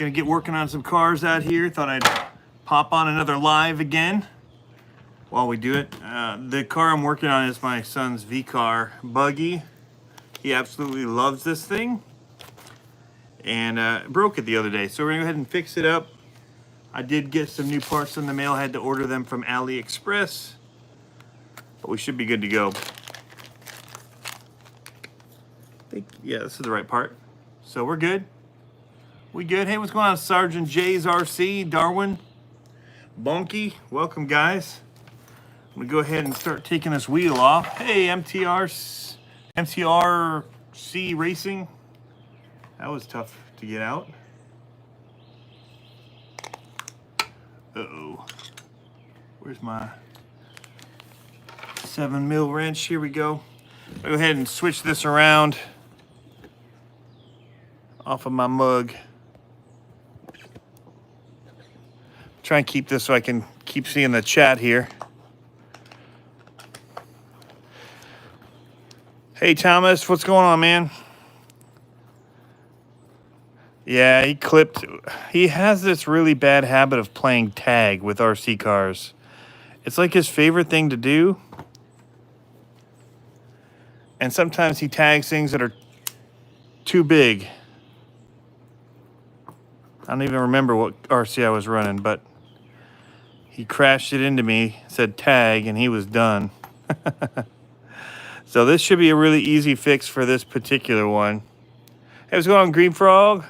Gonna get working on some cars out here. Thought I'd pop on another live again while we do it. The car I'm working on is my son's V-Car buggy. He absolutely loves this thing, and broke it the other day. So we're gonna go ahead and fix it up. I did get some new parts in the mail. I had to order them from AliExpress, but we should be good to go. Yeah, this is the right part. So we're good. We good. Hey, what's going on, Sergeant J's RC, Darwin, Bonky? Welcome, guys. I'm gonna go ahead and start taking this wheel off. Hey, MTRC Racing. That was tough to get out. Uh-oh. Where's my 7mm wrench? Here we go. I'll go ahead and switch this around off of my mug. Try and keep this so I can keep seeing the chat here. Hey Thomas, what's going on, man? Yeah, he has this really bad habit of playing tag with RC cars. It's like his favorite thing to do. And sometimes he tags things that are too big. I don't even remember what RC I was running, but he crashed it into me, said tag, and he was done. So this should be a really easy fix for this particular one. Hey, what's going on, Green Frog?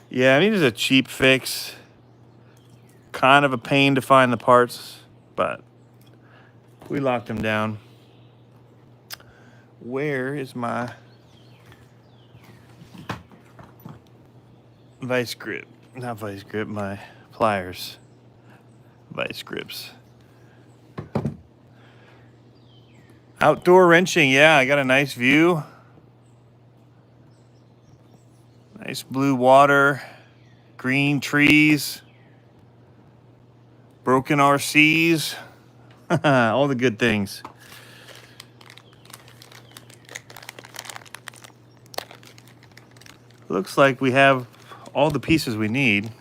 Yeah, I mean, it's a cheap fix. Kind of a pain to find the parts, but we locked them down. Where is my vice grip? Not vice grip, my pliers. Vice grips. Outdoor wrenching, yeah, I got a nice view. Nice blue water, green trees, broken RCs, all the good things. Looks like we have all the pieces we need.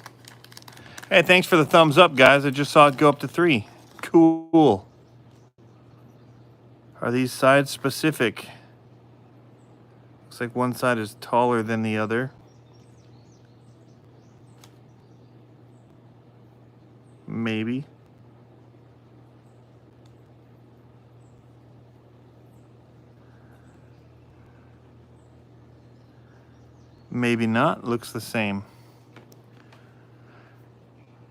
Hey, thanks for the thumbs up, guys. I just saw it go up to 3. Cool. Are these sides specific? Looks like one side is taller than the other. Maybe. Maybe not. Looks the same.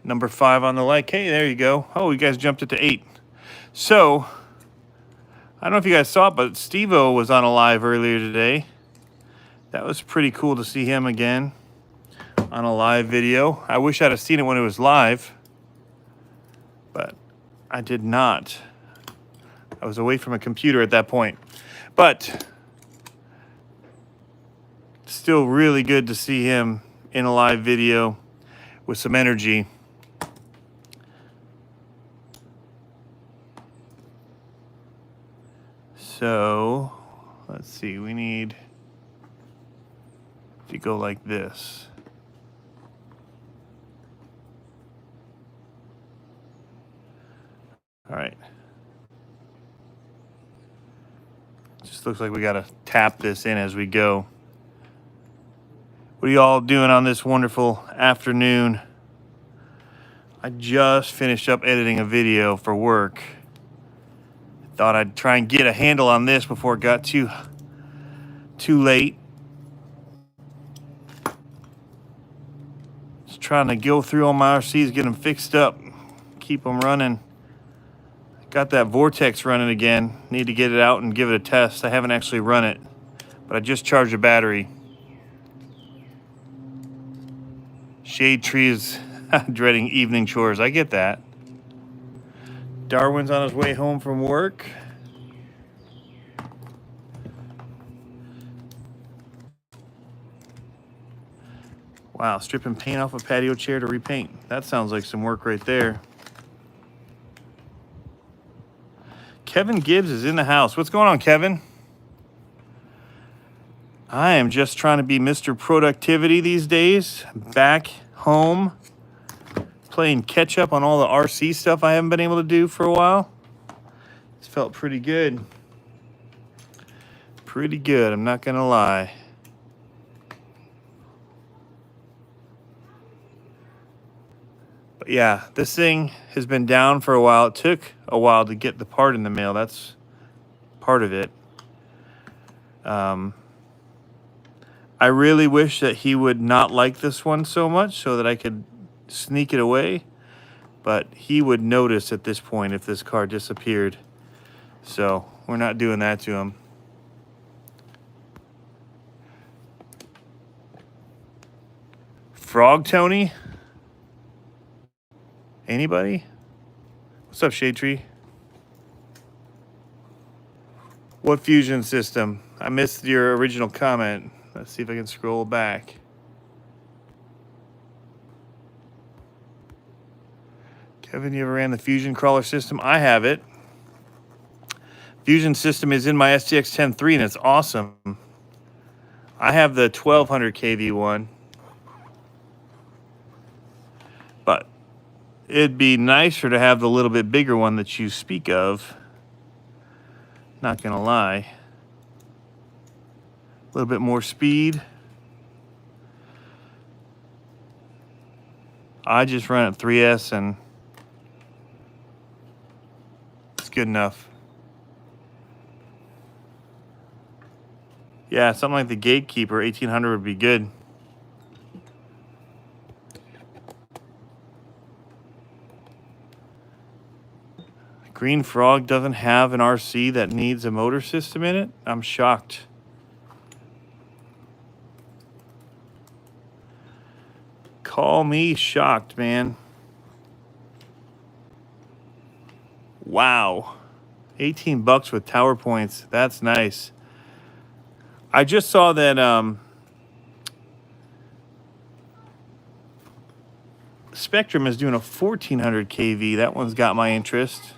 Number 5 on the like. Hey, there you go. Oh, you guys jumped it to 8. So, I don't know if you guys saw it, but Steve-O was on a live earlier today. That was pretty cool to see him again on a live video. I wish I'd have seen it when it was live, but I did not. I was away from a computer at that point. But still really good to see him in a live video with some energy. So, let's see, we need to go like this. All right. Just looks like we gotta tap this in as we go. What are you all doing on this wonderful afternoon? I just finished up editing a video for work. Thought I'd try and get a handle on this before it got too late. Just trying to go through all my RCs, get them fixed up, keep them running. Got that Vortex running again. Need to get it out and give it a test. I haven't actually run it, but I just charged a battery. Shade tree is dreading evening chores. I get that. Darwin's on his way home from work. Wow, stripping paint off a patio chair to repaint. That sounds like some work right there. Kevin Gibbs is in the house. What's going on, Kevin? I am just trying to be Mr. Productivity these days. Back home, playing catch up on all the RC stuff I haven't been able to do for a while. It's felt pretty good. Pretty good, I'm not gonna lie. But yeah, this thing has been down for a while. It took a while to get the part in the mail. That's part of it. I really wish that he would not like this one so much so that I could sneak it away. But he would notice at this point if this car disappeared. So we're not doing that to him. Frog Tony? Anybody? What's up, Shade Tree? What fusion system? I missed your original comment. Let's see if I can scroll back. Kevin, you ever ran the Fusion crawler system? I have it. Fusion system is in my STX 10.3 and it's awesome. I have the 1200 kV one. But it'd be nicer to have the little bit bigger one that you speak of. Not gonna lie. A little bit more speed. I just run at 3S and it's good enough. Yeah, something like the Gatekeeper 1800 would be good. Green Frog doesn't have an RC that needs a motor system in it? I'm shocked. Call me shocked, man. Wow. 18 bucks with tower points. That's nice. I just saw that Spectrum is doing a 1400 kV. That one's got my interest.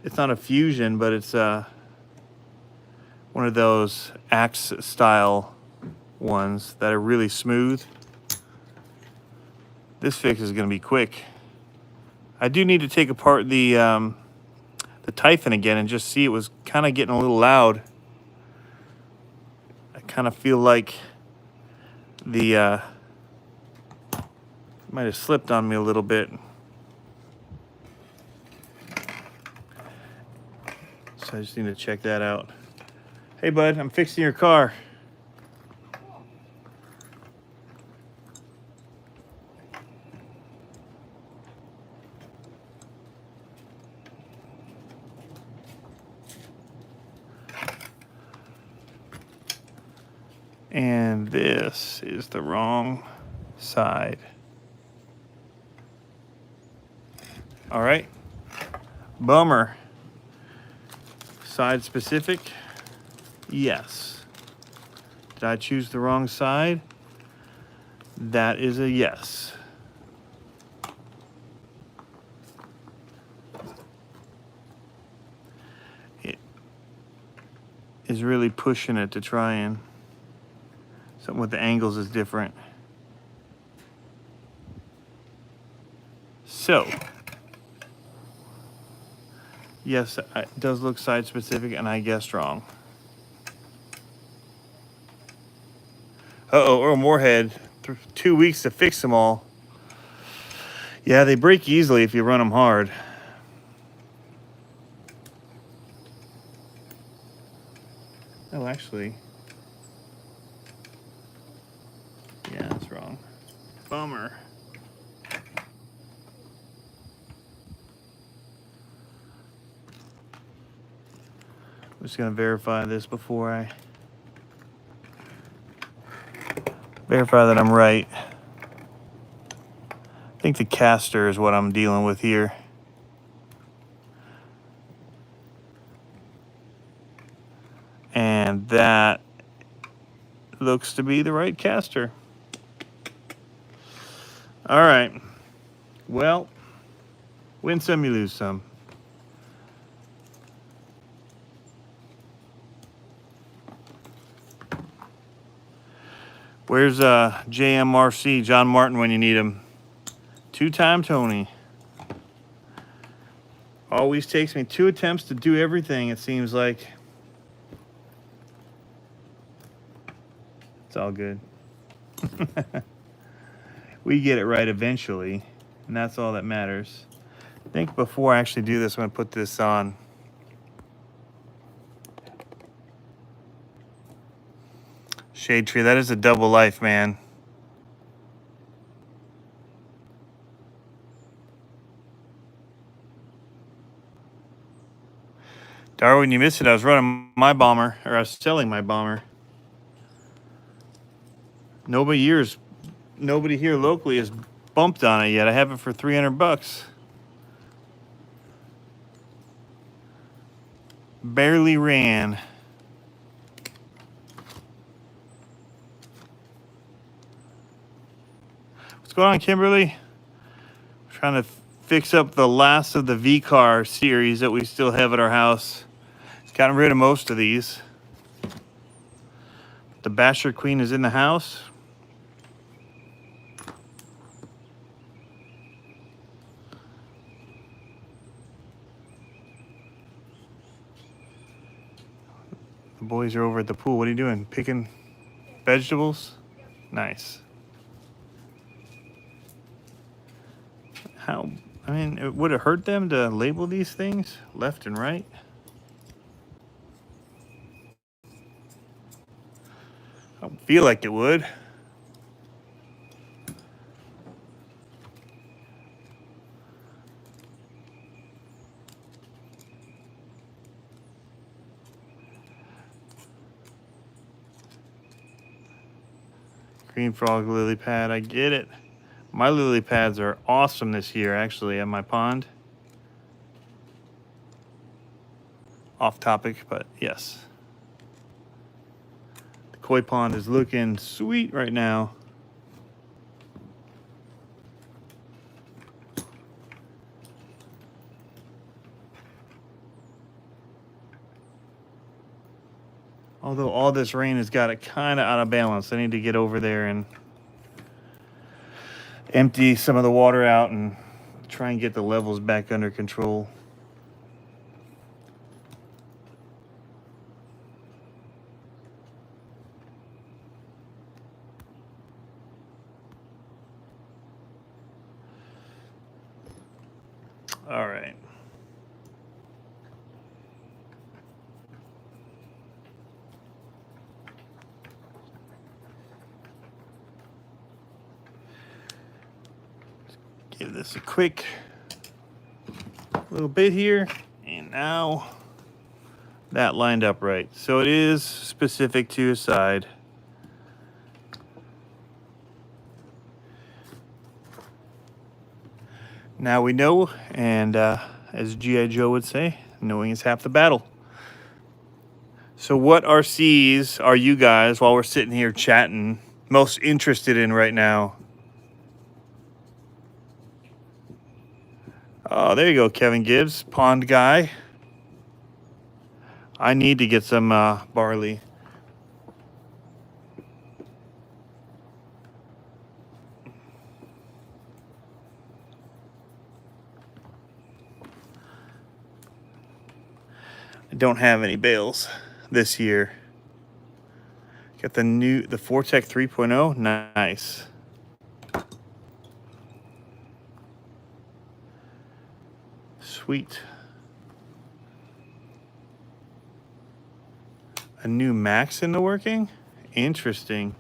It's not a Fusion, but it's one of those Axe style ones that are really smooth. This fix is going to be quick. I do need to take apart the Typhon again and just see. It was kind of getting a little loud. I kind of feel like the might have slipped on me a little bit. So I just need to check that out. Hey bud, I'm fixing your car. And this is the wrong side. All right, bummer. Side specific, yes. Did I choose the wrong side? That is a yes. It is really pushing it to try and something with the angles is different. So, yes, it does look side specific, and I guessed wrong. Uh-oh, Earl Moorhead, 2 weeks to fix them all. Yeah, they break easily if you run them hard. Oh, actually, yeah, that's wrong. Bummer. I'm just gonna verify this before I verify that I'm right. I think the caster is what I'm dealing with here. And that looks to be the right caster. All right. Well, win some, you lose some. Where's JMRC, John Martin, when you need him? Two-time Tony. Always takes me 2 attempts to do everything, it seems like. It's all good. We get it right eventually, and that's all that matters. I think before I actually do this, I'm going to put this on. Shade Tree, that is a double life, man. Darwin, you missed it. I was running my bomber, or I was selling my bomber. Nobody here locally has bumped on it yet. I have it for 300 bucks. Barely ran. What's going on, Kimberly? Trying to fix up the last of the V-Car series that we still have at our house. Gotten rid of most of these. The Basher Queen is in the house. The boys are over at the pool. What are you doing? Picking vegetables? Nice. How, I mean, would it hurt them to label these things left and right? I don't feel like it would. Green frog lily pad, I get it. My lily pads are awesome this year, actually, at my pond. Off topic, but yes. The koi pond is looking sweet right now. Although all this rain has got it kind of out of balance. I need to get over there and empty some of the water out and try and get the levels back under control. All right. Give this a quick little bit here, and now that lined up right. So it is specific to a side. Now we know, and as G.I. Joe would say, knowing is half the battle. So what RCs are you guys, while we're sitting here chatting, most interested in right now? Oh, there you go, Kevin Gibbs, pond guy. I need to get some barley. I don't have any bales this year. Got the Fortec 3.0, nice. Sweet. A new Max in the working? Interesting.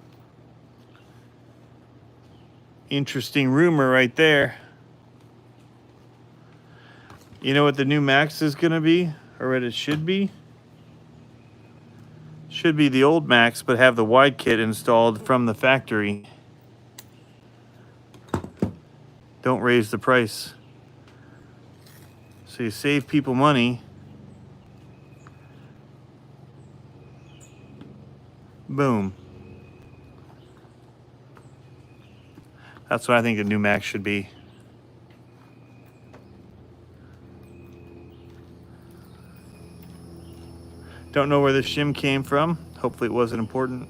Interesting rumor right there. You know what the new Max is gonna be? Or what it should be? Should be the old Max, but have the wide kit installed from the factory. Don't raise the price. So you save people money. Boom. That's what I think the new Max should be. Don't know where this shim came from. Hopefully it wasn't important.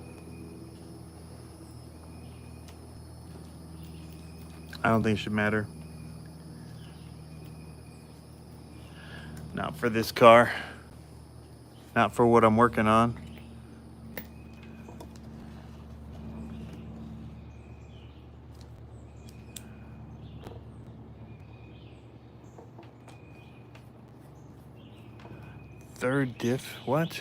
I don't think it should matter. Not for this car. Not for what I'm working on. Third diff, what?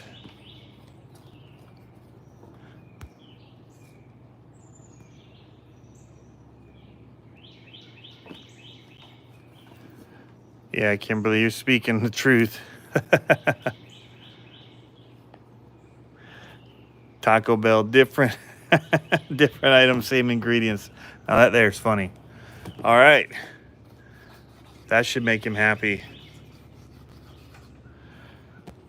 Yeah, Kimberly, you're speaking the truth. Taco Bell, different different items, same ingredients. Now that there's funny. All right. That should make him happy.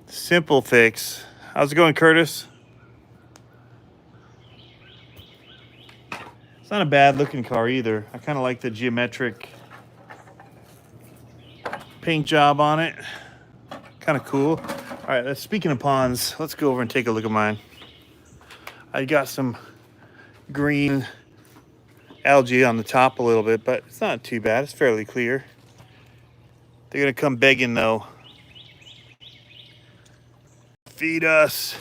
Simple fix. How's it going, Curtis? It's not a bad looking car either. I kind of like the geometric paint job on it. Kind of cool. All right, speaking of ponds, let's go over and take a look at mine. I got some green algae on the top a little bit, but it's not too bad. It's fairly clear. They're gonna come begging though. Feed us.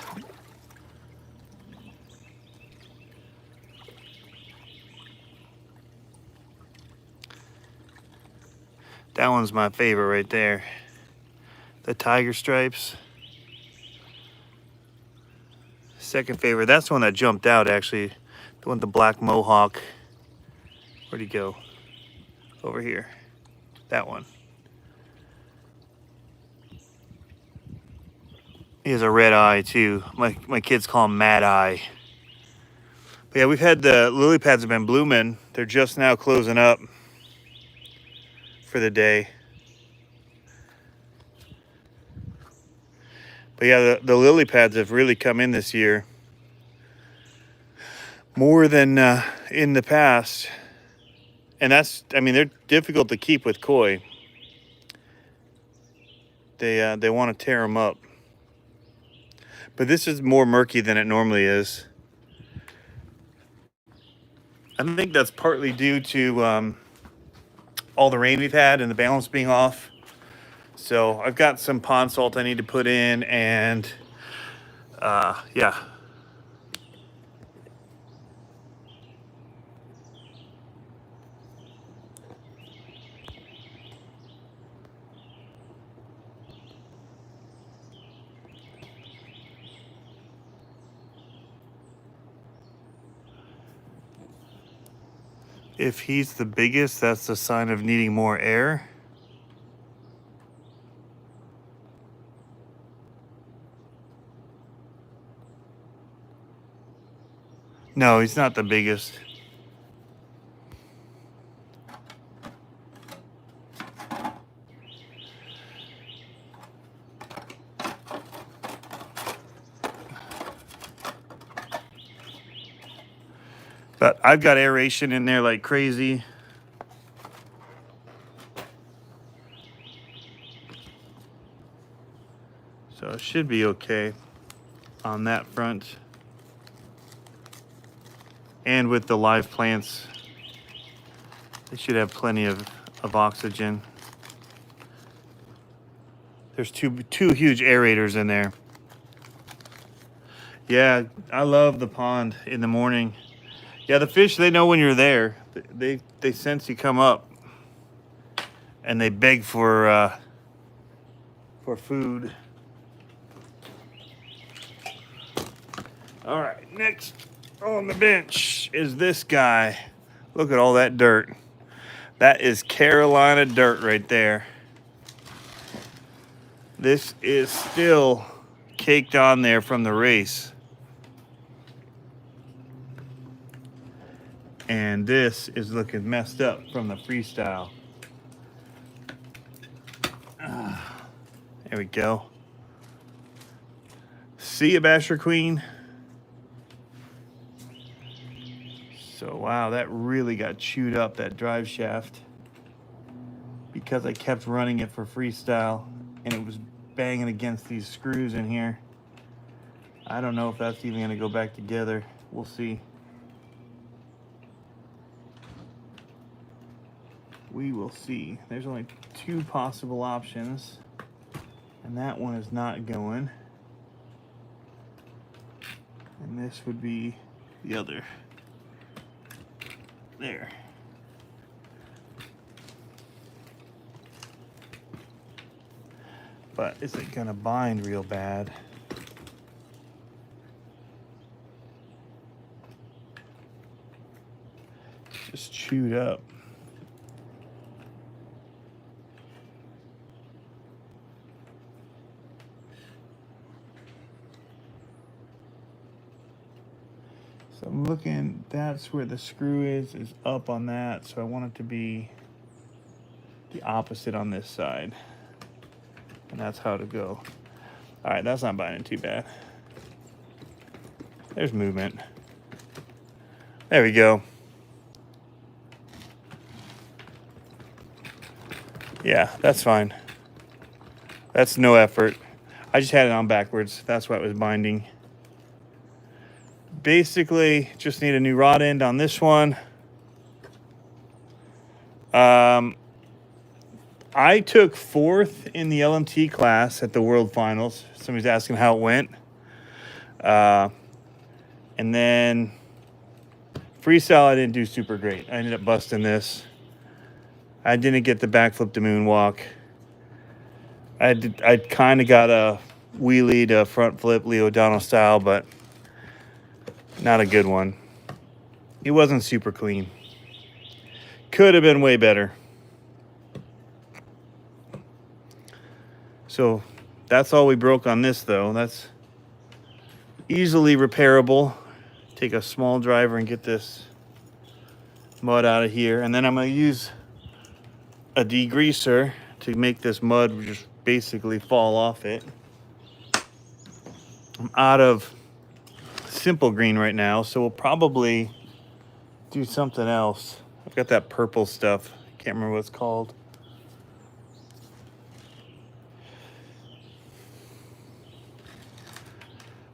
That one's my favorite right there. The tiger stripes. Second favorite, that's the one that jumped out actually. The one with the black mohawk. Where'd he go? Over here. That one. He has a red eye too. My kids call him Mad Eye. But yeah, we've had the lily pads have been blooming. They're just now closing up for the day. But yeah, the lily pads have really come in this year. More than in the past. And that's, I mean, they're difficult to keep with koi. They want to tear them up. But this is more murky than it normally is. I think that's partly due to all the rain we've had and the balance being off. So I've got some pond salt I need to put in, and yeah. If he's the biggest, that's a sign of needing more air. No, he's not the biggest. But I've got aeration in there like crazy. So it should be okay on that front. And with the live plants, they should have plenty of oxygen. There's two huge aerators in there. Yeah, I love the pond in the morning. Yeah, the fish, they know when you're there. They sense you come up, and they beg for food. All right, next on the bench is this guy. Look at all that dirt. That is Carolina dirt right there. This is still caked on there from the race. And this is looking messed up from the freestyle. There we go. See ya, Basher Queen. So, wow, that really got chewed up, that drive shaft. Because I kept running it for freestyle, and it was banging against these screws in here. I don't know if that's even gonna go back together. We'll see. we will see. There's only two possible options, and that one is not going. And this would be the other. There. But is it gonna bind real bad? Just chewed up. So I'm looking, that's where the screw is up on that, so I want it to be the opposite on this side. And that's how to go. All right, that's not binding too bad. There's movement. There we go. Yeah, that's fine. That's no effort. I just had it on backwards. That's why it was binding. Basically, just need a new rod end on this one. I took 4th in the LMT class at the World Finals. Somebody's asking how it went. And then freestyle, I didn't do super great. I ended up busting this. I didn't get the backflip to moonwalk. I kind of got a wheelie to front flip Leo O'Donnell style, but not a good one. It wasn't super clean. Could have been way better. So that's all we broke on this, though. That's easily repairable. Take a small driver and get this mud out of here. And then I'm going to use a degreaser to make this mud just basically fall off it. I'm out of simple green right now, so we'll probably do something else. I've got that purple stuff. Can't remember what it's called.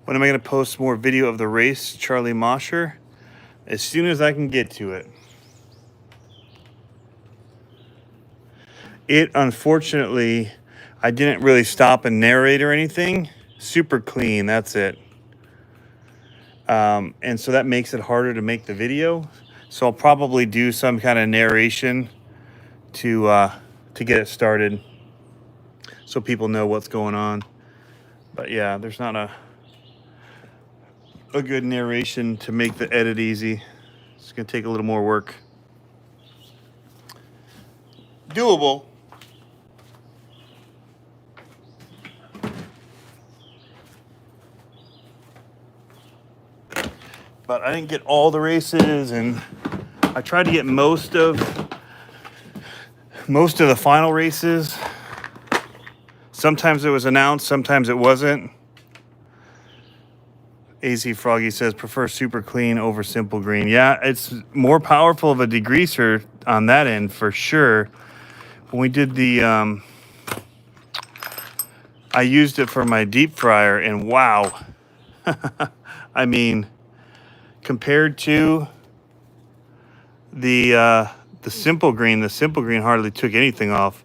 When am I going to post more video of the race, Charlie Mosher? As soon as I can get to it. It, unfortunately, I didn't really stop and narrate or anything. Super clean, that's it. And so that makes it harder to make the video. So I'll probably do some kind of narration to get it started so people know what's going on. But yeah, there's not a good narration to make the edit easy. It's gonna take a little more work. Doable. But I didn't get all the races, and I tried to get most of the final races. Sometimes it was announced, sometimes it wasn't. AZ Froggy says, prefer super clean over simple green. Yeah, it's more powerful of a degreaser on that end for sure. When we did the, I used it for my deep fryer, and wow. I mean, compared to the simple green hardly took anything off.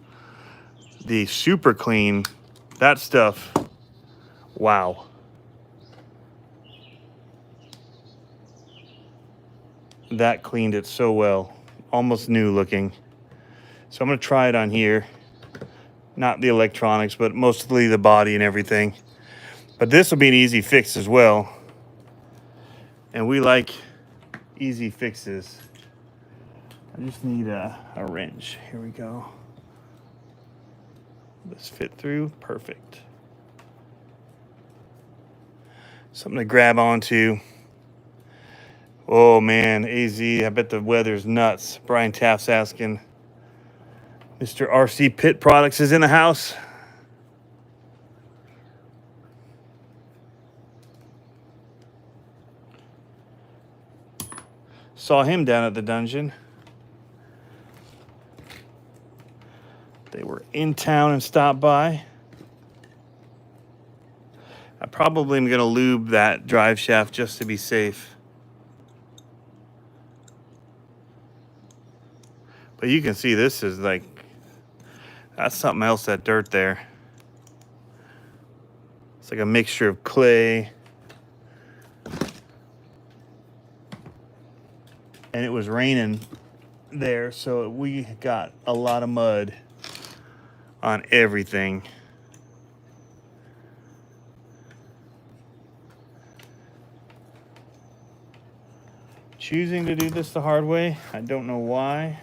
The super clean, that stuff, wow. That cleaned it so well, almost new looking. So I'm gonna try it on here. Not the electronics, but mostly the body and everything. But this will be an easy fix as well. And we like easy fixes. I just need a wrench. Here we go. This fit through, perfect. Something to grab onto. Oh man, AZ, I bet the weather's nuts. Brian Taft's asking. Mr. RC Pit Products is in the house. Saw him down at the dungeon. They were in town and stopped by. I probably am going to lube that drive shaft just to be safe. But you can see this is like, that's something else, that dirt there. It's like a mixture of clay. And it was raining there, so we got a lot of mud on everything. Choosing to do this the hard way, I don't know why,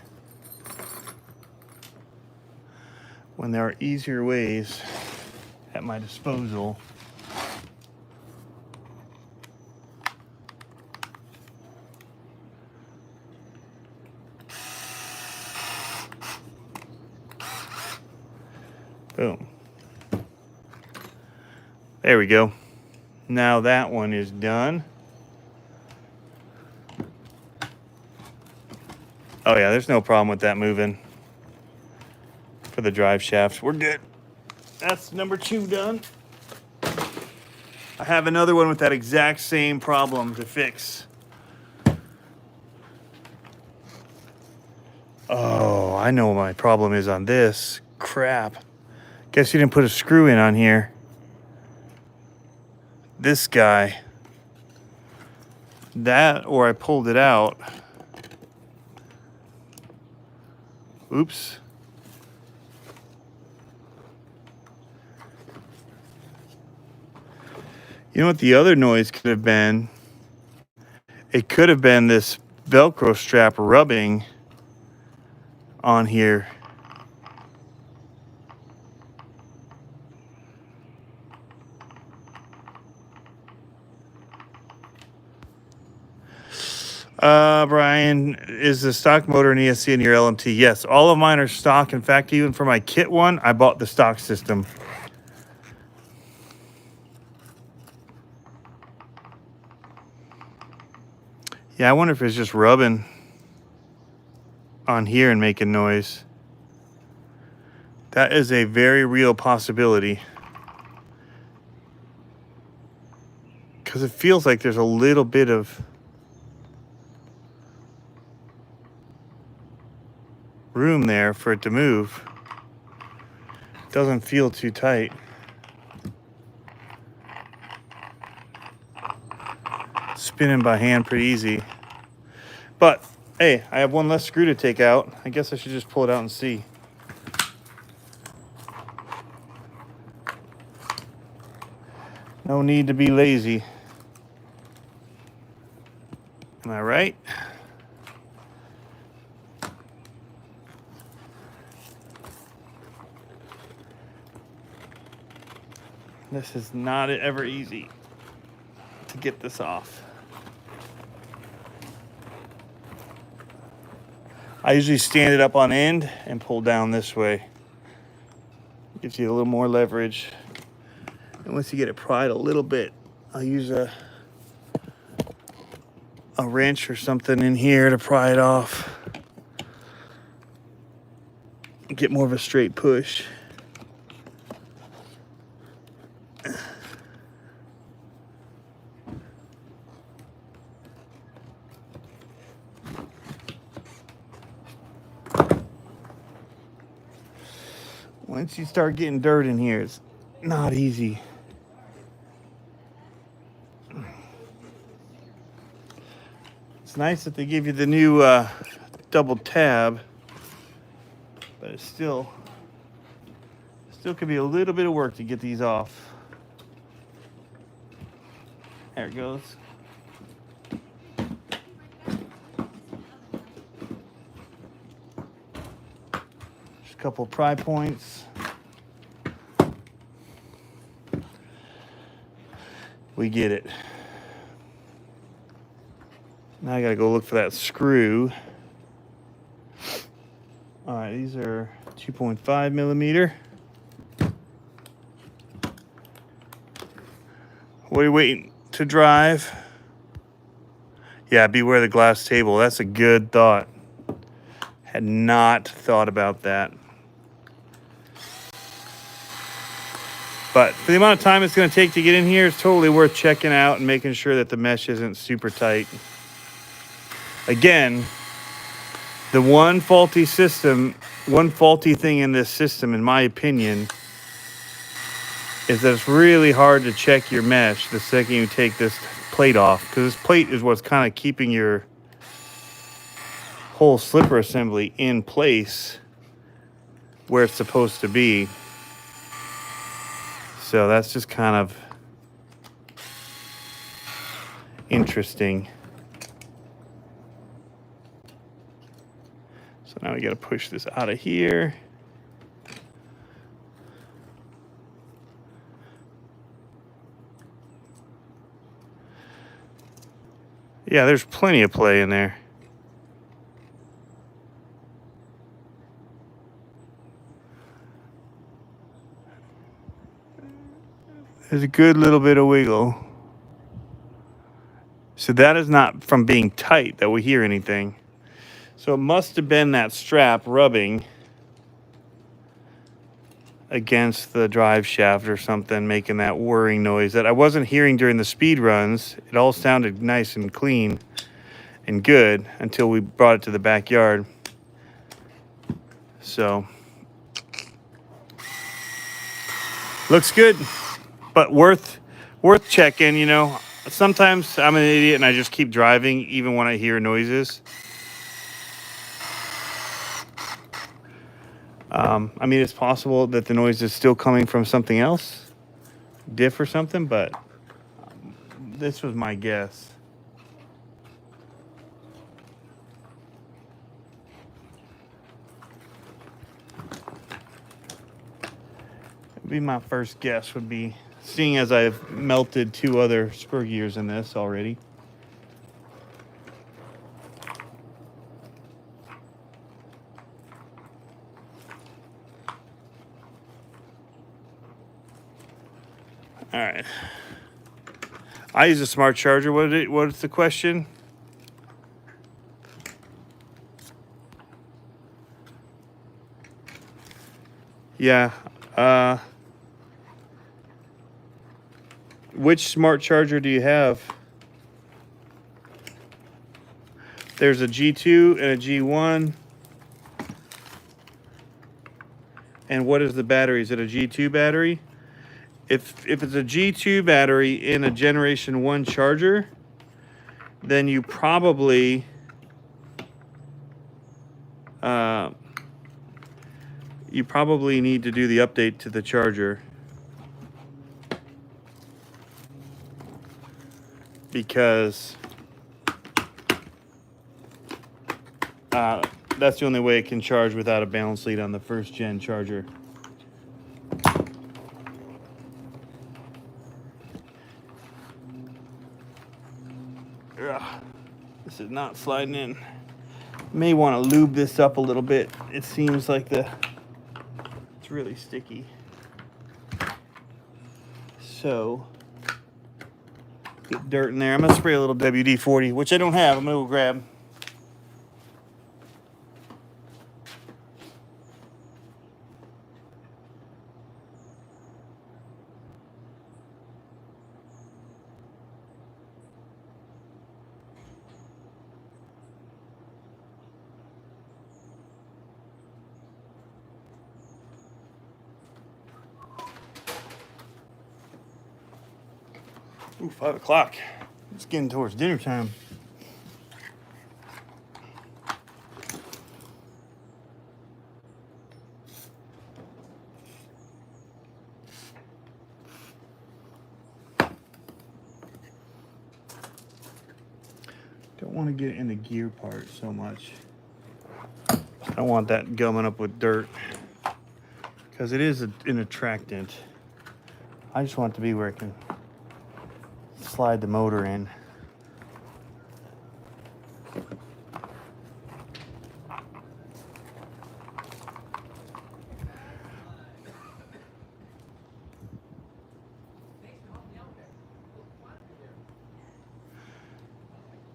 when there are easier ways at my disposal. Boom. There we go. Now that one is done. Oh yeah, there's no problem with that moving for the drive shafts. We're good. That's number 2 done. I have another one with that exact same problem to fix. Oh, I know what my problem is on this. Crap. Guess you didn't put a screw in on here. This guy. That, or I pulled it out. Oops. You know what the other noise could have been? It could have been this Velcro strap rubbing on here. Brian, is the stock motor and ESC in your LMT? Yes, all of mine are stock. In fact, even for my kit one, I bought the stock system. Yeah, I wonder if it's just rubbing on here and making noise. That is a very real possibility. Because it feels like there's a little bit of room there for it to move. Doesn't feel too tight. Spinning by hand pretty easy. But hey, I have one less screw to take out. I guess I should just pull it out and see. No need to be lazy. Am I right? This is not ever easy to get this off. I usually stand it up on end and pull down this way. Gives you a little more leverage. And once you get it pried a little bit, I'll use a wrench or something in here to pry it off. Get more of a straight push. Once you start getting dirt in here, it's not easy. It's nice that they give you the new double tab, but it still could be a little bit of work to get these off. There it goes. Just a couple pry points. We get it. Now I gotta go look for that screw. All right, these are 2.5 millimeter. What are you waiting to drive? Yeah, beware the glass table. That's a good thought. Had not thought about that. But for the amount of time it's going to take to get in here, it's totally worth checking out and making sure that the mesh isn't super tight. Again, The one faulty thing in this system, in my opinion, is that it's really hard to check your mesh the second you take this plate off, because this plate is what's kind of keeping your whole slipper assembly in place where it's supposed to be. So that's just kind of interesting. So now we got to push this out of here. Yeah, there's plenty of play in there. There's a good little bit of wiggle. So that is not from being tight that we hear anything. So it must have been that strap rubbing against the drive shaft or something, making that whirring noise that I wasn't hearing during the speed runs. It all sounded nice and clean and good until we brought it to the backyard. So looks good, but worth checking. You know, sometimes I'm an idiot and I just keep driving even when I hear noises. I mean, it's possible that the noise is still coming from something else, diff or something, but this was my guess. It'd be my first guess would be, seeing as I've melted 2 other spur gears in this already. All right. I use a smart charger. What's the question? Yeah. Which smart charger do you have? There's a G2 and a G1. And what is the battery? Is it a G2 battery? If it's a G2 battery in a Generation 1 charger, then you probably need to do the update to the charger, because that's the only way it can charge without a balance lead on the 1st gen charger. Ugh, this is not sliding in. May want to lube this up a little bit. It seems like it's really sticky. So get dirt in there. I'm gonna spray a little WD-40, which I don't have. I'm gonna go grab. Ooh, 5 o'clock. It's getting towards dinner time. Don't want to get in the gear part so much. I don't want that gumming up with dirt, because it is an attractant. I just want it to be where I can slide the motor in.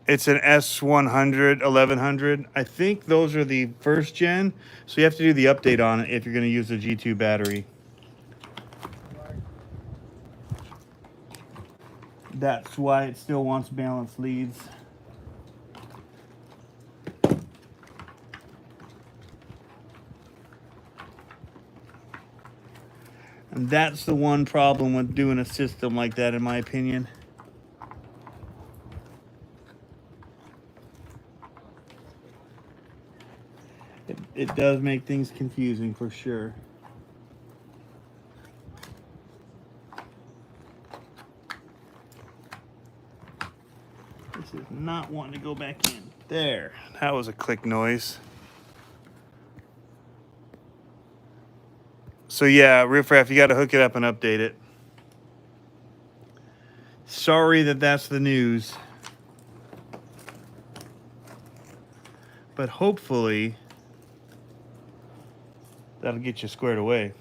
It's an S100, 1100. I think those are the 1st gen, so you have to do the update on it if you're going to use the G2 battery. That's why it still wants balanced leads. That's the one problem with doing a system like that, in my opinion. It does make things confusing for sure. This is not wanting to go back in. There, that was a click noise. So yeah, Riffraff, you got to hook it up and update it. Sorry that that's the news. But hopefully that'll get you squared away.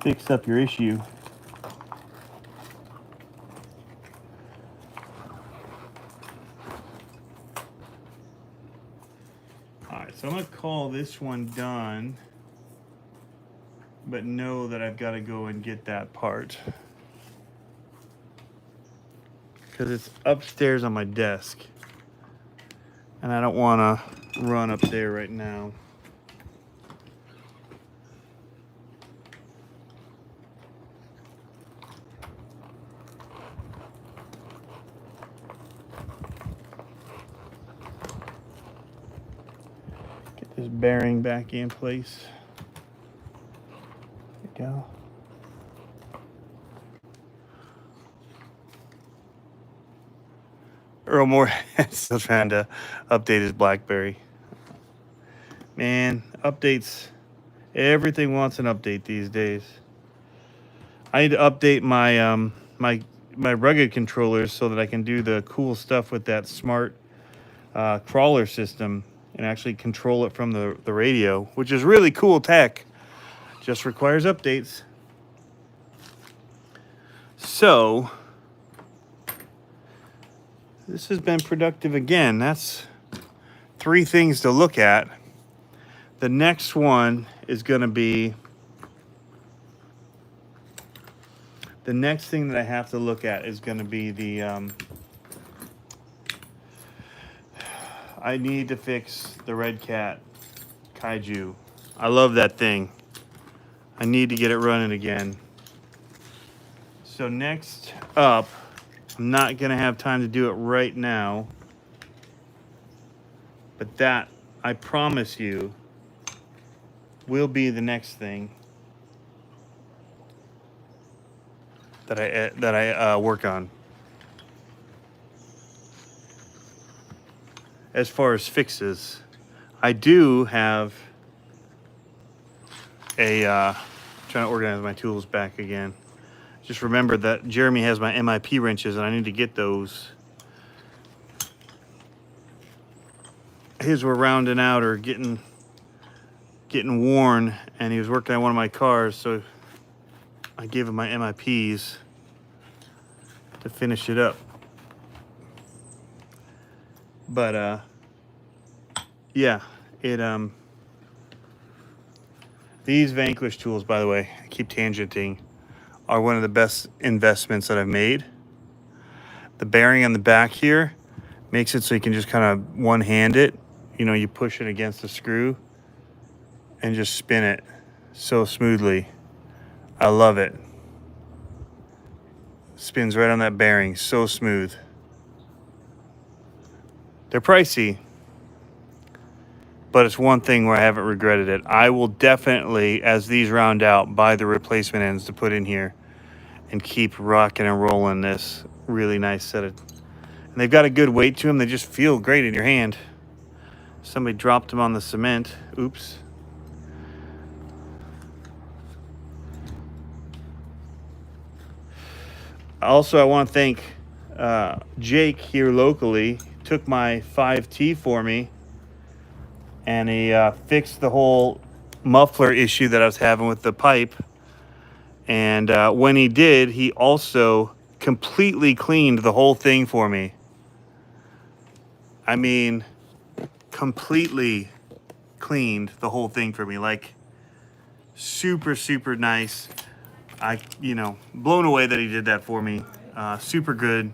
Fix up your issue. Alright, so I'm going to call this one done, but know that I've got to go and get that part. Because it's upstairs on my desk. And I don't want to run up there right now. Get this bearing back in place. There we go. Earl Moore still trying to update his BlackBerry. Man, updates. Everything wants an update these days. I need to update my my rugged controllers so that I can do the cool stuff with that smart crawler system and actually control it from the radio, which is really cool tech. Just requires updates. So this has been productive again. That's 3 things to look at. The next one is going to be, the next thing that I have to look at is going to be the, I need to fix the Red Cat Kaiju. I love that thing. I need to get it running again. So next up, I'm not going to have time to do it right now, but that, I promise you, will be the next thing that I work on. As far as fixes, I do have a trying to organize my tools back again. Just remember that Jeremy has my MIP wrenches and I need to get those. His were rounding out or getting worn, and he was working on one of my cars, so I gave him my MIPs to finish it up. But yeah, these Vanquish tools, by the way, I keep tangenting, are one of the best investments that I've made. The bearing on the back here makes it so you can just kind of one-hand it. You know, you push it against the screw and just spin it so smoothly. I love it. Spins right on that bearing, so smooth. They're pricey, but it's one thing where I haven't regretted it. I will definitely, as these round out, buy the replacement ends to put in here and keep rocking and rolling this really nice set of, and they've got a good weight to them. They just feel great in your hand. Somebody dropped them on the cement. Oops. Also, I want to thank Jake here locally. Took my 5T for me, and he fixed the whole muffler issue that I was having with the pipe. And when he did, he also completely cleaned the whole thing for me. I mean, completely cleaned the whole thing for me. Like, super, super nice. Blown away that he did that for me. Super good.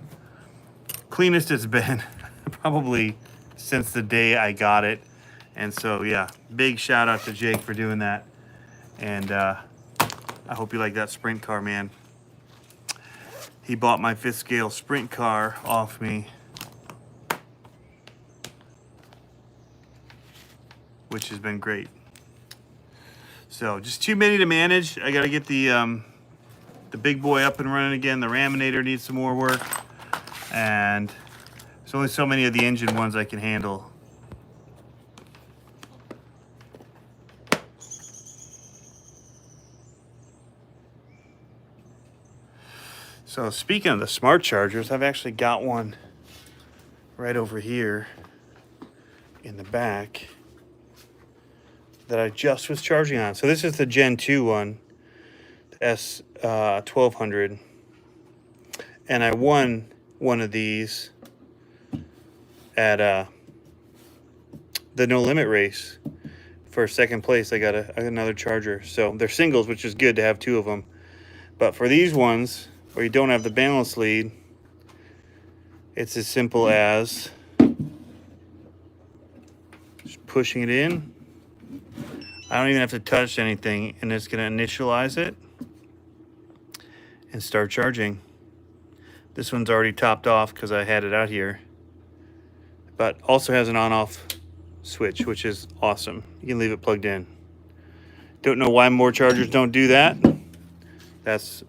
Cleanest it's been probably since the day I got it. And so, yeah, big shout out to Jake for doing that. And I hope you like that sprint car, man. He bought my 5th scale sprint car off me, which has been great. So just too many to manage. I got to get the big boy up and running again. The Raminator needs some more work. And there's only so many of the engine ones I can handle. So speaking of the smart chargers, I've actually got one right over here in the back that I just was charging on. So this is the Gen 2 one, the S1200. And I won one of these at the No Limit race. For 2nd place, I got another charger. So they're singles, which is good to have 2 of them. But for these ones, where you don't have the balance lead, it's as simple as just pushing it in. I don't even have to touch anything, and it's going to initialize it and start charging. This one's already topped off because I had it out here, but also has an on-off switch, which is awesome. You can leave it plugged in. Don't know why more chargers don't do that. That's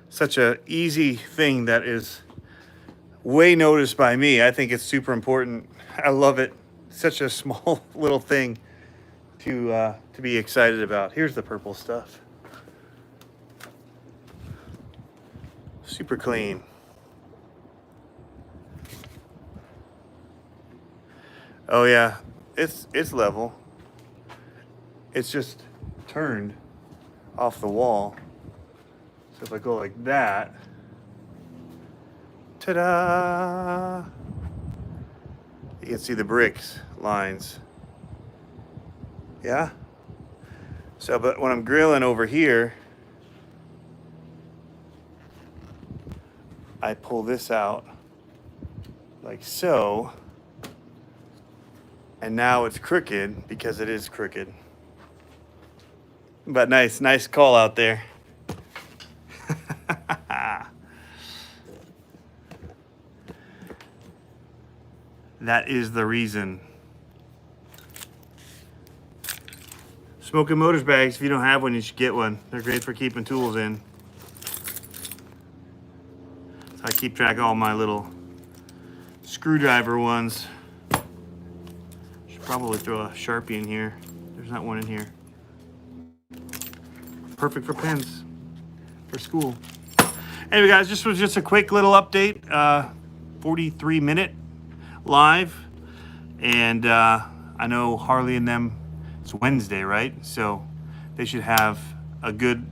such a easy thing that is way noticed by me. I think it's super important. I love it. Such a small little thing to be excited about. Here's the purple stuff. Super clean. Oh yeah, it's level. It's just turned off the wall. So if I go like that, ta-da! You can see the bricks lines. Yeah? So, but when I'm grilling over here, I pull this out like so, and now it's crooked because it is crooked. But nice call out there. That is the reason. Smoking Motors bags, if you don't have one, you should get one. They're great for keeping tools in. So I keep track of all my little screwdriver ones. Should probably throw a Sharpie in here. There's not one in here. Perfect for pens for school. Anyway, guys, this was just a quick little update. 43-minute live. And I know Harley and them, it's Wednesday, right? So they should have a good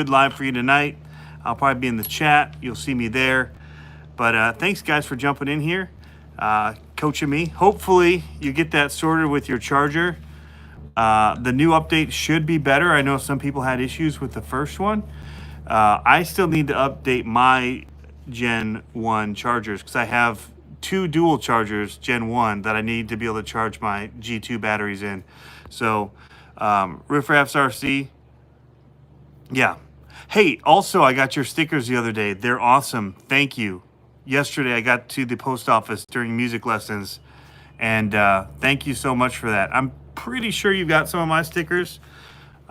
live for you tonight. I'll probably be in the chat. You'll see me there. But thanks, guys, for jumping in here, coaching me. Hopefully you get that sorted with your charger. The new update should be better. I know some people had issues with the first one. I still need to update my Gen 1 chargers because I have 2 dual chargers, Gen 1, that I need to be able to charge my G2 batteries in. So, Riffraff's RC, yeah. Hey, also, I got your stickers the other day. They're awesome. Thank you. Yesterday, I got to the post office during music lessons, and thank you so much for that. I'm pretty sure you've got some of my stickers.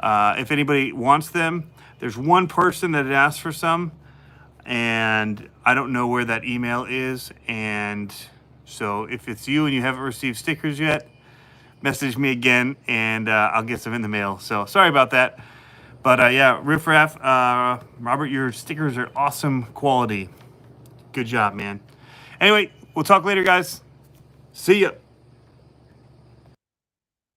If anybody wants them, there's one person that had asked for some, and I don't know where that email is. And so if it's you and you haven't received stickers yet, message me again, and I'll get some in the mail. So sorry about that. But yeah, Riffraff, Robert, your stickers are awesome quality. Good job, man. Anyway, we'll talk later, guys. See ya.